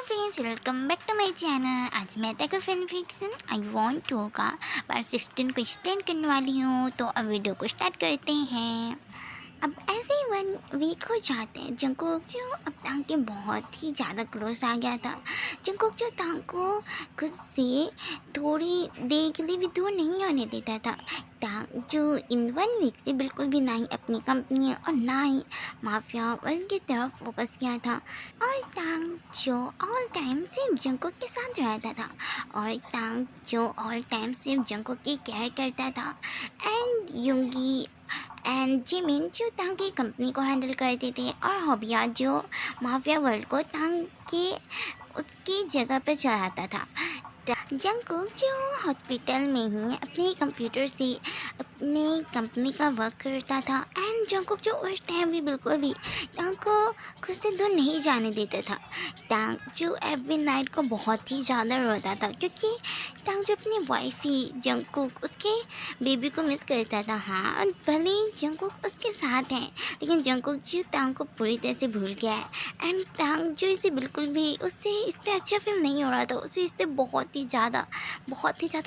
Friends, welcome back to my channel. आज मैं तक fan fiction I want to का पार्ट 16 को एक्सप्लेन करने वाली हूँ। तो अब वीडियो को स्टार्ट करते हैं। अब ऐसे ही 1 वीक हो जाते हैं। जंगकोक जो अब तांग के बहुत ही ज़्यादा क्लोज आ गया था। जंगकोक जो तांग को खुद से थोड़ी देर के लिए भी दूर नहीं होने देता था। तांग जो इन 1 वीक से बिल्कुल भी ना ही अपनी कंपनी और ना ही माफिया वर्ल्ड की तरफ फोकस किया था। और तांग जो ऑल टाइम सिर्फ जंगकोक के साथ रहता था। और तांग जो ऑल टाइम सिर्फ जंगकोक की केयर करता था। एंड युंगी एंड जिमिन जो तांग की कंपनी को हैंडल करते थे। और होबिया जो माफिया वर्ल्ड को तांग के उसकी जगह पर चलाता था। जंगकोक जो हॉस्पिटल में ही अपने कंप्यूटर से अपनी कंपनी का वर्क करता था। एंड जंगकोक जो उस टाइम भी बिल्कुल भी तांग को खुद से दूर नहीं जाने देता था। तांग जो एवरी नाइट को बहुत ही ज़्यादा रोता था, क्योंकि तांग जो अपनी वाइफ ही जंगकोक उसके बेबी को मिस करता था। हाँ, भले ही जंगकोक उसके साथ है, लेकिन जंगकोक जो तांग को पूरी तरह से भूल गया है। एंड तांग जो इसे बिल्कुल भी उससे इससे अच्छा फील नहीं हो रहा था। उसे इससे बहुत ही ज़्यादा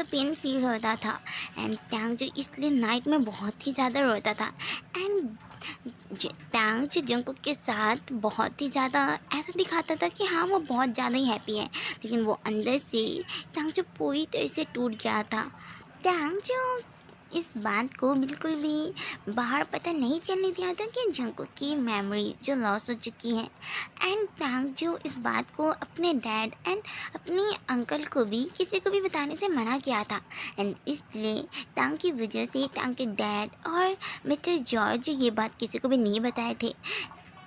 पेन फील होता था। एंड तांग जो इसलिए नाइट में बहुत ही ज़्यादा रोता था। एंड तांग जो जंगकोक के साथ बहुत ही ज़्यादा ऐसा दिखाता था कि हाँ, वो बहुत ज़्यादा ही हैप्पी है, लेकिन वो अंदर से तांग जो पूरी तरह से टूट गया था। तांग जो इस बात को बिल्कुल भी बाहर पता नहीं चलने दिया था कि जंगकोक की मेमोरी जो लॉस हो चुकी है। एंड तांग जो इस बात को अपने डैड एंड अपने अंकल को भी किसी को भी बताने से मना किया था। एंड इसलिए तांग की वजह से तांग के डैड और मिस्टर जॉर्ज ये बात किसी को भी नहीं बताए थे।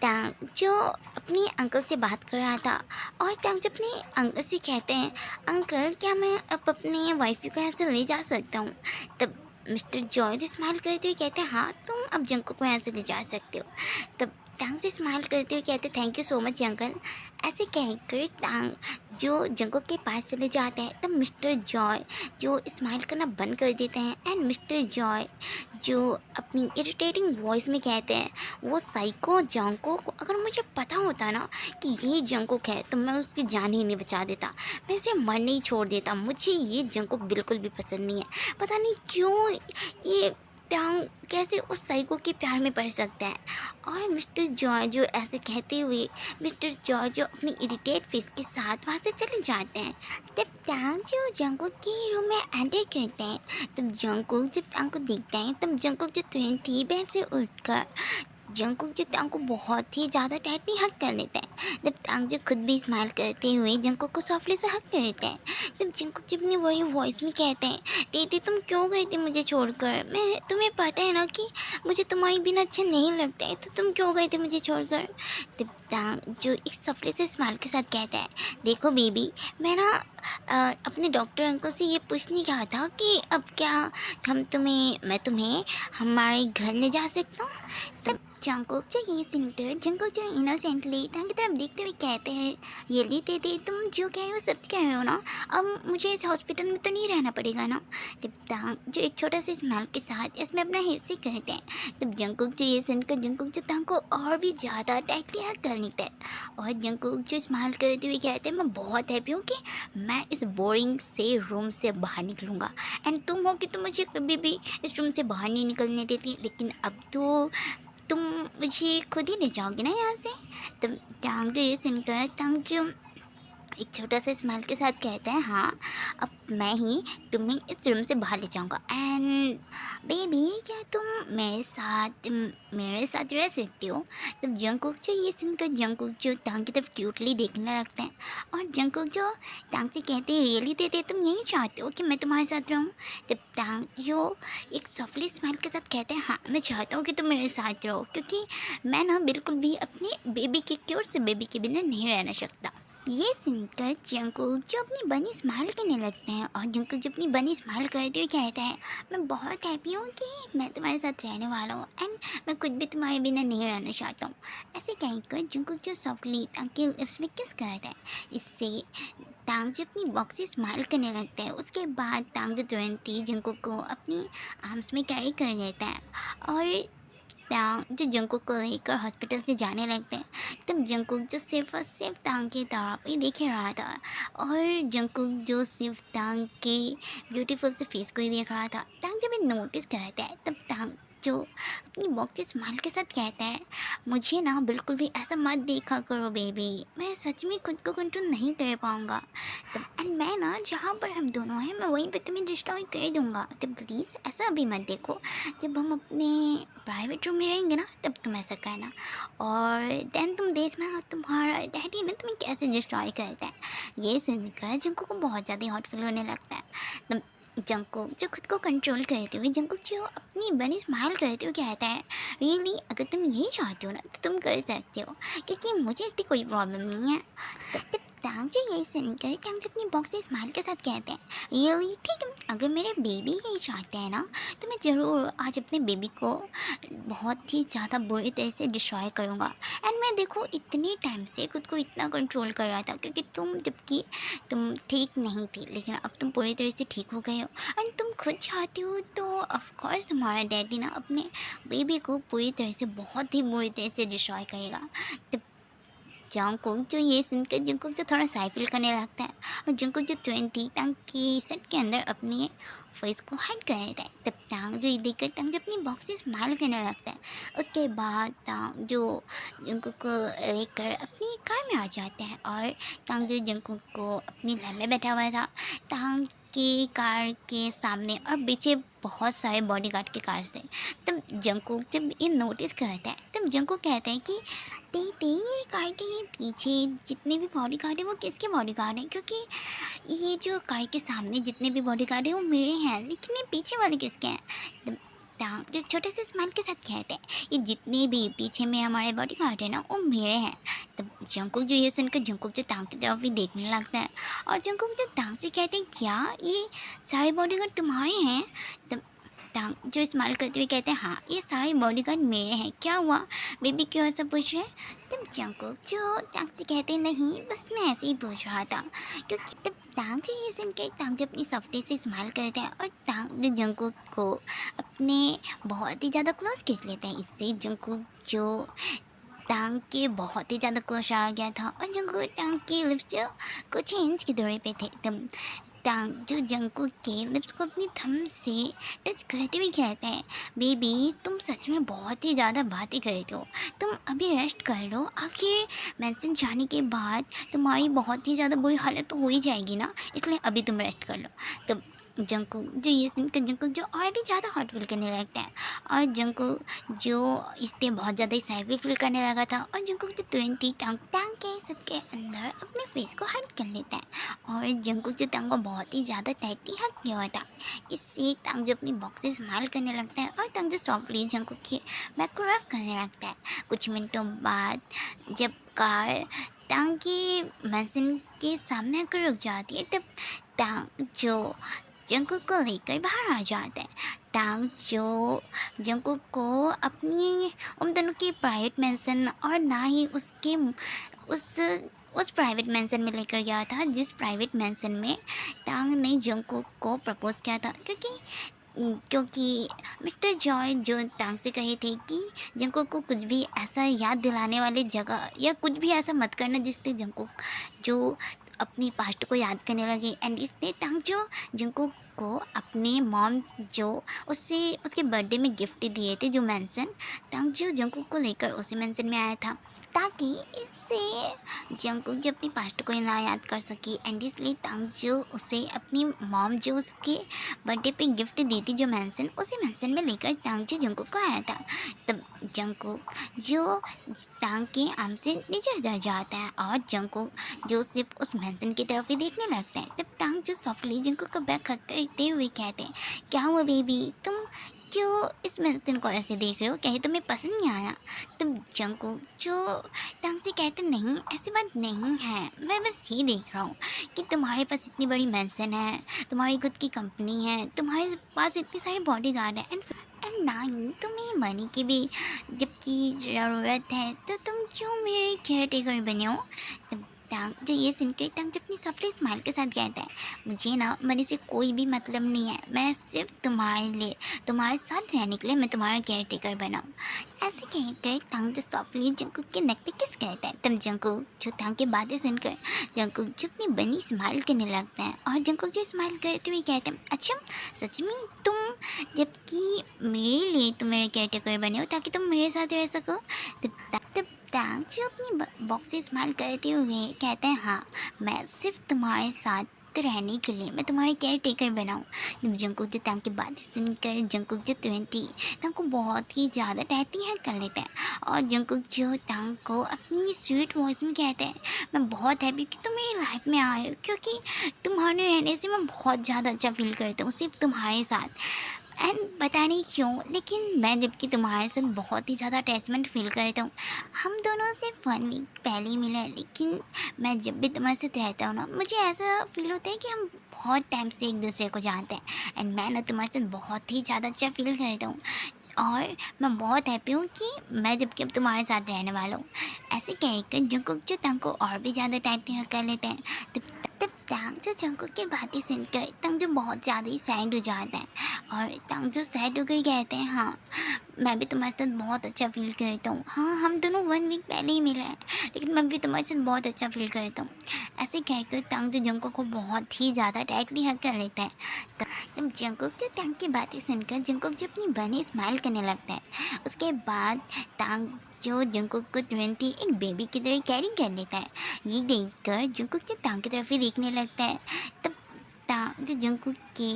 तांग जो अपनी अंकल से बात कर रहा था। और तांग जो अपने अंकल से कहते हैं, अंकल क्या मैं अब अपने वाइफ को यहाँ से ले जा सकता हूँ? तब मिस्टर जॉर्ज स्माइल करते हुए कहते हैं, हाँ, तुम अब जंगकोक को यहाँ से ले जा सकते हो। तब तांग से स्माइल करते हुए कहते, thank you so much uncle. ऐसे कहकर तांग जो जंगकोक के पास चले जाते हैं। तब मिस्टर जॉय जो स्माइल करना बंद कर देते हैं। एंड मिस्टर जॉय जो अपनी इरिटेटिंग वॉइस में कहते हैं, वो साइको जंगकोक, अगर मुझे पता होता ना कि ये जंगकोक है तो मैं उसकी जान ही नहीं बचा देता, मैं इसे मरने ही छोड़ देता। मुझे ये जंगकोक बिल्कुल भी पसंद नहीं है। पता नहीं क्यों ये तांग कैसे उस साइको के प्यार में पड़ सकता है। और मिस्टर जॉय जो ऐसे कहते हुए मिस्टर जॉय जो अपनी इरिटेट फेस के साथ वहाँ से चले जाते हैं। तब तांग जो जंगकोक के रूम में एंटर करते हैं। तब जंगकोक जब तांग को देखता है, तब जंगकोक जो तुरंत ही बेड से उठकर जंगकोक जो तांग को बहुत ही ज़्यादा टाइटली हक कर लेता है। जब तांग जो खुद भी स्माइल करते हुए जंगकोक को सॉफ्टली से हक कर लेता है। तब जंगकोक जब अपनी वही वॉइस में कहते हैं, दीदी तुम क्यों गई थी मुझे छोड़कर? मैं तुम्हें पता है ना कि मुझे तुम्हारे बिना अच्छा नहीं लगता है, तो तुम क्यों गए थे मुझे छोड़कर? तब तांग जो एक सफले से स्माइल के साथ कहता है, देखो बेबी, मैं ना अपने डॉक्टर अंकल से ये पूछने गया था कि अब क्या मैं तुम्हें हमारे घर ले जा सकता हूँ? तब जंगकोक जो ये सुनकर जंगकोक जो इनोसेंटली तांग की तरफ देखते हुए कहते हैं, ये ली दीदी, तुम जो कह रहे हो सच कह रहे हो ना? अब मुझे इस हॉस्पिटल में तो नहीं रहना पड़ेगा ना? तब तांग जो एक छोटा सा स्माइल के साथ इसमें अपना हिस्से कहते हैं। तब जंगकोक जो ये सुनकर जंगकोक जो तांग को और भी ज़्यादा टाइटली हग कर लेता है। और जंगकोक जो स्माइल करते हुए कहते हैं, मैं बहुत हैप्पी हूँ कि मैं इस बोरिंग से रूम से बाहर निकलूँगा। एंड तुम हो कि तुम मुझे कभी भी इस रूम से बाहर नहीं निकलने देती, लेकिन अब तो तुम मुझे खुद ही ले जाओगे ना यहाँ से? तब तांग जो ये सुनकर तांग जो एक छोटा सा स्माइल के साथ कहता है, हाँ, अब मैं ही तुम्हें इस रूम से बाहर ले जाऊँगा। एंड बेबी, क्या तुम मेरे साथ रह सकती हो? तब जंगकोक जो ये सुनकर जंगकोक जो तांग की तरफ क्यूटली देखने लगते हैं। और जंगकोक जो तांग से कहते हैं, रियली दीदी, तुम यही चाहते हो कि मैं तुम्हारे साथ रहूँ? तब तांग जो एक सफली स्माइल के साथ कहते हैं, हाँ, मैं चाहता हूँ कि तुम मेरे साथ रहो, क्योंकि मैं ना बिल्कुल भी अपने बेबी के क्यूट से बेबी के बिना नहीं रहना सकता। ये सुनकर जंगकोक जो अपनी बनी स्माइल करने लगते हैं। और जंगकोक जो अपनी बनी स्माइल करते हुए कहता है, मैं बहुत हैप्पी हूँ कि मैं तुम्हारे साथ रहने वाला हूँ, एंड मैं खुद भी तुम्हारे बिना नहीं रहना चाहता हूँ। ऐसे कहकर जंगकोक जो सॉफ्टली तांग के लिप्स में किस करता है। इससे तांग जो अपनी बॉक्स से स्माइल करने लगता है। उसके बाद तांग जो तुरंत ही जंगकोक को अपनी आर्म्स में कैरी कर लेता है। और जो जंकुक को लेकर हॉस्पिटल से जाने लगते हैं, तब जंकुक जो सिर्फ और सिर्फ तांग की तरफ ही देख ही रहा था, और जंकुक जो सिर्फ तांग के ब्यूटीफुल से फेस को ही देख रहा था। तांग जब ये नोटिस करता है, तब तांग जो अपनी बॉक्सी स्माइल के साथ कहता है, मुझे ना बिल्कुल भी ऐसा मत देखा करो बेबी, मैं सच में खुद को कंट्रोल नहीं कर पाऊँगा। तब एंड मैं ना जहाँ पर हम दोनों हैं, मैं वहीं पे तुम्हें डिस्ट्रॉय कर दूँगा, तो प्लीज़ ऐसा अभी मत देखो। जब हम अपने प्राइवेट रूम में रहेंगे ना, तब तुम ऐसा करना, और देन तुम देखना तुम्हारा डैडी ना तुम्हें कैसे डिस्ट्रॉय करता है। ये सुनकर जंकुक को बहुत ज़्यादा हॉट फील होने लगता है। तब जंकुक जो खुद को कंट्रोल करते हुए, जंकुक जो अपनी बनी स्माइल करते हुए कहता है, रियली अगर तुम यही चाहते हो ना तो तुम कर सकते हो, क्योंकि मुझे इसकी कोई प्रॉब्लम नहीं है। तब तांग जो यही सुनकर तांग जो अपनी बॉक्स से स्माइल के साथ कहते हैं, रियली ठीक है, अगर मेरे बेबी यही चाहते हैं ना तो मैं ज़रूर आज अपने बेबी को बहुत ही ज़्यादा बुरी तरह से डिस्ट्रॉय करूँगा। एंड मैं देखो इतने टाइम से खुद को इतना कंट्रोल कर रहा था, क्योंकि जबकि तुम ठीक नहीं थी, लेकिन अब तुम पूरी तरह से ठीक हो गए हो एंड तुम खुद चाहती हो, तो ऑफ कोर्स तुम्हारा डैडी ना अपने बेबी को पूरी तरह से बहुत ही बुरी तरह से डिस्ट्रॉय करेगा। तब जंकुक जो ये सुनकर जंकुक जो थोड़ा सा फील करने लगता है, और जंकुक जो 20 टांग के सेट के अंदर अपने फेस को हाइड कर देता है। तब टांग जो ये देखकर टांग जो अपनी बॉक्स से स्माइल करने लगता है। उसके बाद टांग जो जंकुक को लेकर अपनी कार में आ जाता है, और टांग जो जंकुक को अपनी लैब में बैठा हुआ था, टांग की कार के सामने और पीछे बहुत सारे बॉडीगार्ड के कार्स थे। तब जंकुक जब ये नोटिस करता है, तब जंकुक कहता है कि ते ये कार के पीछे जितने भी बॉडीगार्ड हैं वो किसके बॉडीगार्ड हैं, क्योंकि ये जो कार के सामने जितने भी बॉडीगार्ड हैं वो मेरे हैं, लेकिन ये पीछे वाले किसके हैं। तब टांग जो छोटे से स्माइल के साथ कहते हैं, ये जितने भी पीछे में हमारे बॉडीगार्ड हैं ना वो मेरे हैं। तब जंकुक जो ये सुनकर जंकुक जो टांग की तरफ भी देखने लगता है, और जंकुक जो टांग से कहते हैं, क्या ये सारे बॉडीगार्ड तुम्हारे हैं। तब टांग जो स्माइल करते हुए कहते हैं, हाँ ये सारे बॉडीगार्ड मेरे हैं, क्या हुआ बेबी क्यों ऐसा पूछ रहे हैं। तब जंकुक जो टांग से कहते हैं, नहीं बस मैं ऐसे ही पूछ रहा था, क्योंकि तब टांग जो ये सुनकर टांग जो अपनी सॉफ्टी से स्माइल करते हैं, और टांग जो जंकुक को अपने बहुत ही ज़्यादा क्लोज खींच लेते हैं। इससे जंकुक जो टांग के बहुत ही ज़्यादा क्लोज आ गया था, और जंकुक टांग के लिप्स जो कुछ ही इंच की दूरी पे थे। तब टांग जो जंकुक के लिप्स को अपनी थंब से टच करते हुए कहते हैं, बेबी तुम सच में बहुत ही ज़्यादा बातें करते हो, तुम अभी रेस्ट कर लो, आखिर मेंशन जाने के बाद तुम्हारी बहुत ही ज़्यादा बुरी हालत तो हो ही जाएगी ना, इसलिए अभी तुम रेस्ट कर लो। तो जंकुक जो ये सुनकर जंकुक जो और भी ज़्यादा हॉट फील करने लगता है, और जंकुक जो इससे बहुत ज़्यादा एक्साइटेड फील करने लगा था, और जंकुक जो 20 टांग के सेट के अंदर अपने फेस को हाइड कर लेता है, और जंकुक जो टांग को बहुत ही ज़्यादा टाइटली हग किया हुआ था। इससे टांग जो अपनी बॉक्स से स्माइल करने लगता है, और टांग जो सॉफ्टली जंकुक के बैक को रफ करने लगता है। कुछ मिनटों बाद जब कार टांग की मेंशन के सामने आकर रुक जाती है, तब टांग जो जंकुक को लेकर बाहर आ जाता है। टांग जो जंकुक को अपनी उन दोनों की प्राइवेट मेंशन, और ना ही उसके उस प्राइवेट मेंशन में लेकर गया था जिस प्राइवेट मेंशन में टांग ने जंकुक को प्रपोज किया था, क्योंकि मिस्टर जॉय जो टांग से कहे थे कि जंकुक को कुछ भी ऐसा याद दिलाने वाली जगह या कुछ भी ऐसा मत करना जिससे जंकुक जो अपनी पास्ट को याद करने लगे। एंड इसने टांग जो जंकुक को अपने मॉम जो उसके बर्थडे में गिफ्ट दिए थे, जो मेंशन टांग जो जंकुक को लेकर उसी मेंशन में आया था, ताकि इससे जंकुक जो अपनी पास्ट को ना याद कर सकी। एंड इसलिए टांग जो उसे अपनी मॉम जो उसके बर्थडे पे गिफ्ट दी थी जो मेंशन, उसी मेंशन में लेकर टांग जो जंकुक को आया था। तब जंकुक जो टांग के आर्म से नीचे उतर जाता है, और जंकुक जो सिर्फ उस मेंशन की तरफ ही देखने लगता है। तब टांग जो सॉफ्टली जंकुक को बैक हग करते हुए कहते हैं, क्या हुआ बेबी, तुम क्यों इस मेंशन को ऐसे देख रहे हो, कहीं तुम्हें पसंद नहीं आया। तब जंकुक जो टांग से कहते, नहीं ऐसी बात नहीं है, मैं बस ये देख रहा हूँ कि तुम्हारे पास इतनी बड़ी मेंशन है, तुम्हारी खुद की कंपनी है, तुम्हारे पास इतने सारे बॉडीगार्ड हैं, एंड ना ही तुम्हें मनी की भी जबकि ज़रूरत है, तो तुम क्यों मेरे केयर टेकर बने हो। तब टांग जो ये सुनकर टांग जो अपनी सफली स्माइल के साथ कहता है, मुझे ना मनी से कोई भी मतलब नहीं है, मैं सिर्फ तुम्हारे लिए, तुम्हारे साथ रहने के लिए मैं तुम्हारा केयर टेकर बनाऊँ। ऐसे कहकर टांग जो सॉफ्टली जंकुक के नेक पे किस करता है। तब जंकुक जो टांग की बातें सुनकर जंकुक जो अपनी बनी स्माइल करने लगता है और जंकुक जो स्माइल करते हुए कहते हैं, अच्छा सच में तुम, जबकि मेरे लिए तुम मेरे केयर टेकर बने हो ताकि तुम मेरे साथ रह सको। तब टांग जो अपनी बॉक्स से स्माइल करते हुए कहते हैं, हाँ मैं सिर्फ तुम्हारे साथ रहने के लिए मैं तुम्हारे केयर टेकर बनाऊँ। जब जंकुक जो टांग की बातें सुनकर जंकुक जो तुरंत ही टांग को बहुत ही ज़्यादा टहती है कर लेता है और जंकुक जो टांग को अपनी स्वीट वॉइस में कहते हैं, मैं बहुत हैप्पी कि तुम मेरी लाइफ में आए हो, क्योंकि तुम्हारे रहने से मैं बहुत ज़्यादा अच्छा फील करता हूँ सिर्फ तुम्हारे साथ। एंड पता नहीं क्यों, लेकिन मैं जबकि तुम्हारे साथ बहुत ही ज़्यादा अटैचमेंट फील करता हूँ। हम दोनों से 1 वीक पहले ही मिले हैं, लेकिन मैं जब भी तुम्हारे साथ रहता हूँ ना, मुझे ऐसा फील होता है कि हम बहुत टाइम से एक दूसरे को जानते हैं। एंड मैं ना तुम्हारे साथ बहुत ही ज़्यादा अच्छा फील करता हूँ और मैं बहुत हैप्पी हूँ कि मैं जबकि अब तुम्हारे साथ रहने वाला हूँ। ऐसे कहकर जंकुक जो टांग को और भी ज़्यादा टाइटली कर लेते हैं। तब टांग जो जंकुक की बातें सुनकर टांग जो बहुत ज़्यादा ही सैड हो जाता है और टांग जो सैड हो गई कहते हैं, हाँ मैं भी तुम्हारे साथ बहुत अच्छा फील करता हूँ। हाँ हम दोनों 1 वीक पहले ही मिले हैं, लेकिन मैं भी तुम्हारे साथ बहुत अच्छा फील करता हूँ। ऐसे कहकर टांग जो जंकुक को बहुत ही ज़्यादा टाइटली हग कर लेता है। तब जंकुक जो टांग की बातें सुनकर जंकुक जो अपनी बनी स्माइल करने लगता है। उसके बाद टांग जो जंकुक को तुरंत ही एक बेबी की तरह कैरी कर लेता है। ये देखकर जंकुक जो टांग की तरफ ही देखने लगता है। तब टांग जो जंकुक के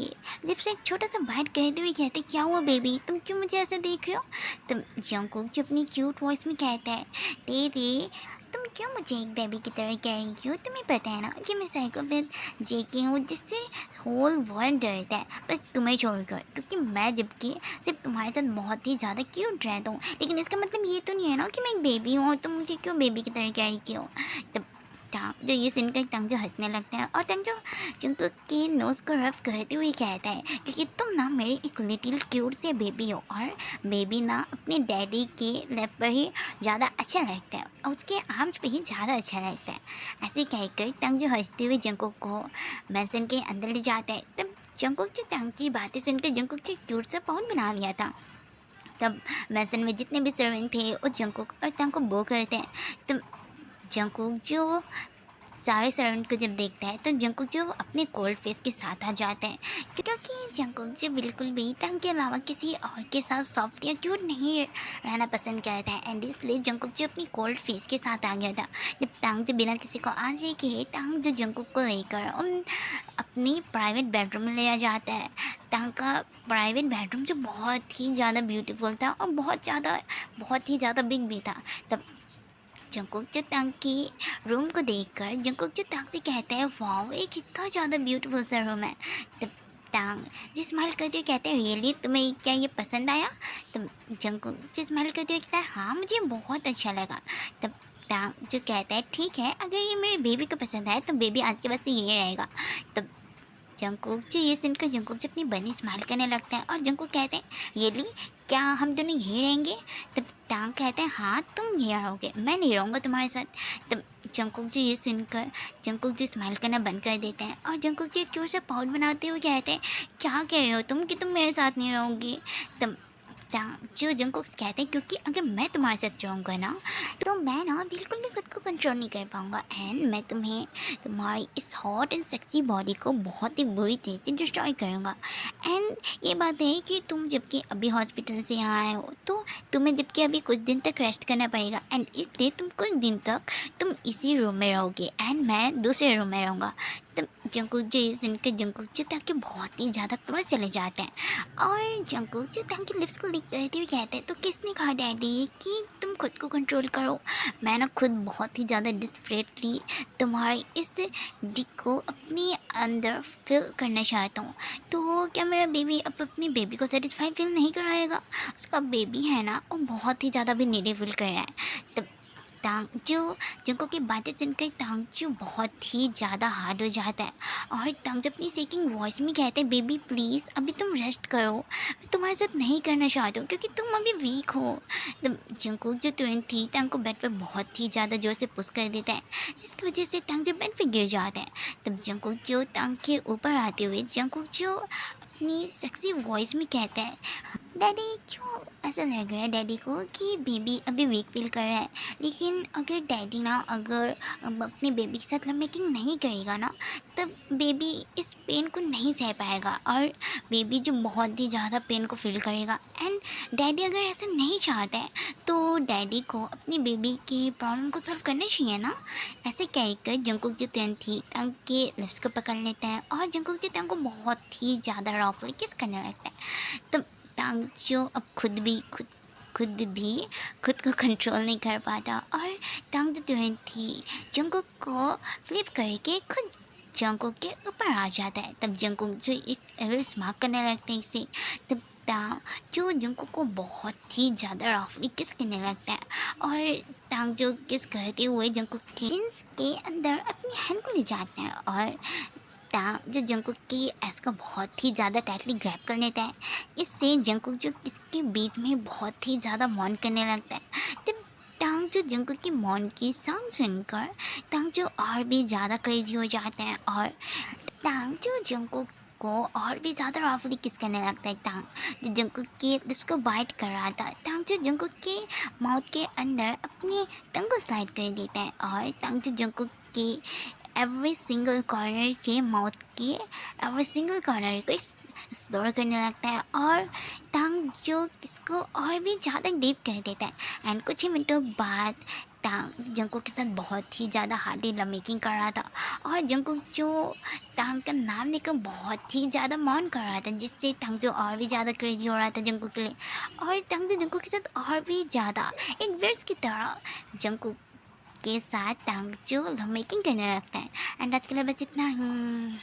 लिप्स से एक छोटा सा बाइट कहते हुए कहते, क्या हुआ बेबी, तुम क्यों मुझे ऐसे देख रहे हो। तब जंकुक जो अपनी क्यूट वॉइस में कहता है, तेरे तुम क्यों मुझे एक बेबी की तरह कह रही हो, तुम्हें पता है ना कि मैं साइकोपैथ जेके हूँ जिससे होल वर्ल्ड डरता है बस तुम्हें छोड़कर, क्योंकि मैं जबकि सिर्फ तुम्हारे साथ बहुत ही ज़्यादा क्यूट रहता हूँ, लेकिन इसका मतलब ये तो नहीं है ना कि मैं एक बेबी हूँ और तुम मुझे क्यों बेबी की तरह कह रही हो। तब टांग जो ये सुनकर टांग जो हंसने लगता है और टांग जो जंकुक के नोज़ को रफ करते हुए कहता है, क्योंकि तुम ना मेरी एक लिटिल क्यूट से बेबी हो और बेबी ना अपने डैडी के लेप पर ही ज़्यादा अच्छा लगता है और उसके आर्म्स पे ही ज़्यादा अच्छा लगता है। ऐसे कहकर टांग जो हंसते हुए जंकुक को मैंसन के अंदर ले जाता है। तब जंकुक जो टांग की बातें सुनकर जंकुक के क्यूट सा पाउन बना लिया था। तब मैंसन में जितने भी सर्वेंट थे वो जंकुक और टांग को बो करते हैं। तब जंकुक जो सारे सर्वेंट को जब देखता है तो जंकुक जो अपने कोल्ड फेस के साथ आ जाता है, क्योंकि जंकुक जो बिल्कुल भी टांग के अलावा किसी और के साथ सॉफ्ट या क्यूट नहीं रहना पसंद करता है। एंड इसलिए जंकुक जो अपनी कोल्ड फेस के साथ आ गया था। जब टांग जो बिना किसी को आज के टांग जो जंकुक को लेकर अपनी प्राइवेट बेडरूम में ले जाता है। टांग का प्राइवेट बेडरूम जो बहुत ही ज़्यादा ब्यूटीफुल था और बहुत ही ज़्यादा बिग भी था। तब जंकुक जो टांग की रूम को देखकर जंकुक जो टांग से कहता है, वाओ ये कितना ज़्यादा ब्यूटीफुल सा रूम है। तब टांग जो स्माइल करते हुए कहते हैं, रियली तुम्हें क्या ये पसंद आया। तब जंकुक जो स्माइल करते हुए कहता है, हाँ मुझे बहुत अच्छा लगा। तब टांग जो कहता है, ठीक है अगर ये मेरे बेबी को पसंद आए तो बेबी आज के बाद से ये रहेगा। तब जंकुक जो ये सुनकर जंकुक जो अपनी बनी स्माइल करने लगता है और जंकुक कहते हैं, रियली क्या हम दोनों यहीं रहेंगे। तब टांग कहते हैं, हाँ तुम यहाँ रहोगे, मैं नहीं रहूँगा तुम्हारे साथ। तब जंकुक जो ये सुनकर जंकुक जो स्माइल करना बंद कर देते हैं और जंकुक जो क्यों से पाउड बनाते हुए कहते हैं, क्या कह रहे हो तुम कि तुम मेरे साथ नहीं रहोगी। तब टांग जो जंकुक कहते हैं, क्योंकि अगर मैं तुम्हारे साथ रहूँगा ना तो मैं ना बिल्कुल भी खुद को कंट्रोल नहीं कर पाऊँगा एंड मैं तुम्हारी इस हॉट एंड सेक्सी बॉडी को बहुत ही बुरी तरह से डिस्ट्रॉय करूँगा। एंड ये बात है कि तुम जबकि अभी हॉस्पिटल से यहाँ आए हो तो तुम्हें जबकि अभी कुछ दिन तक रेस्ट करना पड़ेगा एंड इसलिए तुम कुछ दिन तक तुम इसी रूम में रहोगे एंड मैं दूसरे रूम में रहूँगा। तब जंकुक जो ये सुनकर जंकुक जो टांग के बहुत ही ज़्यादा क्लोज चले जाते हैं और जंकुक जो टांग की लिप्स को लिक करते हुए कहते हैं, तो किसने कहा डैडी कि तुम खुद को कंट्रोल करो। मैं ना खुद बहुत ही ज़्यादा डिस्परेटली तुम्हारी इस डिक को अपने अंदर फील करना चाहता हूँ। तो क्या मेरा बेबी अब अपनी बेबी को सेटिस्फाई फील नहीं कराएगा। उसका बेबी है ना वो बहुत ही ज़्यादा भी नीडी फील कर रहा है। तब तांगचू जंको की बातें सुनकर तांगचू बहुत ही ज़्यादा हार्ड हो जाता है और तांगचू अपनी सेकिंग वॉइस में कहते हैं बेबी प्लीज़ अभी तुम रेस्ट करो, मैं तुम्हारे साथ नहीं करना चाहता हूँ क्योंकि तुम अभी वीक हो। तब जंकुक जो ट्विन थी तांग को बेड पर बहुत ही ज़्यादा जोर से पुश कर देता है जिसकी वजह से तांग जो बेड पर गिर जाता है। तब जंकुक जो तांग के ऊपर आते हुए जंकुक जो अपनी सेक्सी वॉइस में कहता है डैडी क्यों ऐसा लग रहा है डैडी को कि बेबी अभी वीक फील कर रहा है, लेकिन अगर डैडी ना अगर अब अपने बेबी के साथ लव मेकिंग नहीं करेगा ना तब बेबी इस पेन को नहीं सह पाएगा और बेबी जो बहुत ही ज़्यादा पेन को फील करेगा। एंड डैडी अगर ऐसा नहीं चाहता है तो डैडी को अपनी बेबी के प्रॉब्लम को सॉल्व करना चाहिए ना। ऐसे कहकर जंकुक जो टर्न थी तंग के लिप्स को पकड़ लेता है और जंकुक जो तंग को बहुत ही ज़्यादा रफली किस करने लगता है। तब तांग जो अब खुद को कंट्रोल नहीं कर पाता और तांग जो ट्विन थी जंकुक को फ्लिप करके खुद जंकुक के ऊपर आ जाता है। तब जंकुक जो एक एविल स्मार्क करने लगता है इसे। तब तांग जो जंकुक को बहुत ही ज़्यादा रफली किस करने लगता है और तांग जो किस करते हुए जंकुक के जींस के अंदर अपनी हैंड को ले जाता है और तांग जो जंकुक की एस को बहुत ही ज़्यादा टाइटली ग्रैब कर लेता है। इससे जंकुक जो इसके बीच में बहुत ही ज़्यादा मौन करने लगता है। तब तांग जो जंकुक की मौन की सॉन्ग सुनकर तांग जो और भी ज़्यादा क्रेजी हो जाता है और तांग जो जंकुक को और भी ज़्यादा रफली किस करने लगता है। तांग जो जंकुक के लिप्स को बाइट कर रहा था तांग जो जंकुक के माउथ के अंदर अपनी टंग को स्लाइड कर देता है और तांग जो जंकुक के एवरी सिंगल कॉर्नर के माउथ के एवरी सिंगल कॉर्नर को एक्सप्लोर करने लगता है और तांग जो इसको और भी ज़्यादा डीप कर देता है। एंड कुछ ही मिनटों बाद तांग जंकुक के साथ बहुत ही ज़्यादा हार्डली लव मेकिंग कर रहा था और जंकुक जो तांग का नाम लेकर बहुत ही ज़्यादा मौन कर रहा था जिससे तांग जो और भी ज़्यादा क्रेजी हो रहा था जंकुक के लिए और तांग जो जंकुक के साथ और भी ज़्यादा एक बिर्ड्स की तरह जंकुक के साथ तांग जो लव मेकिंग करने लगता है। एंड आज के लिए बस इतना ही।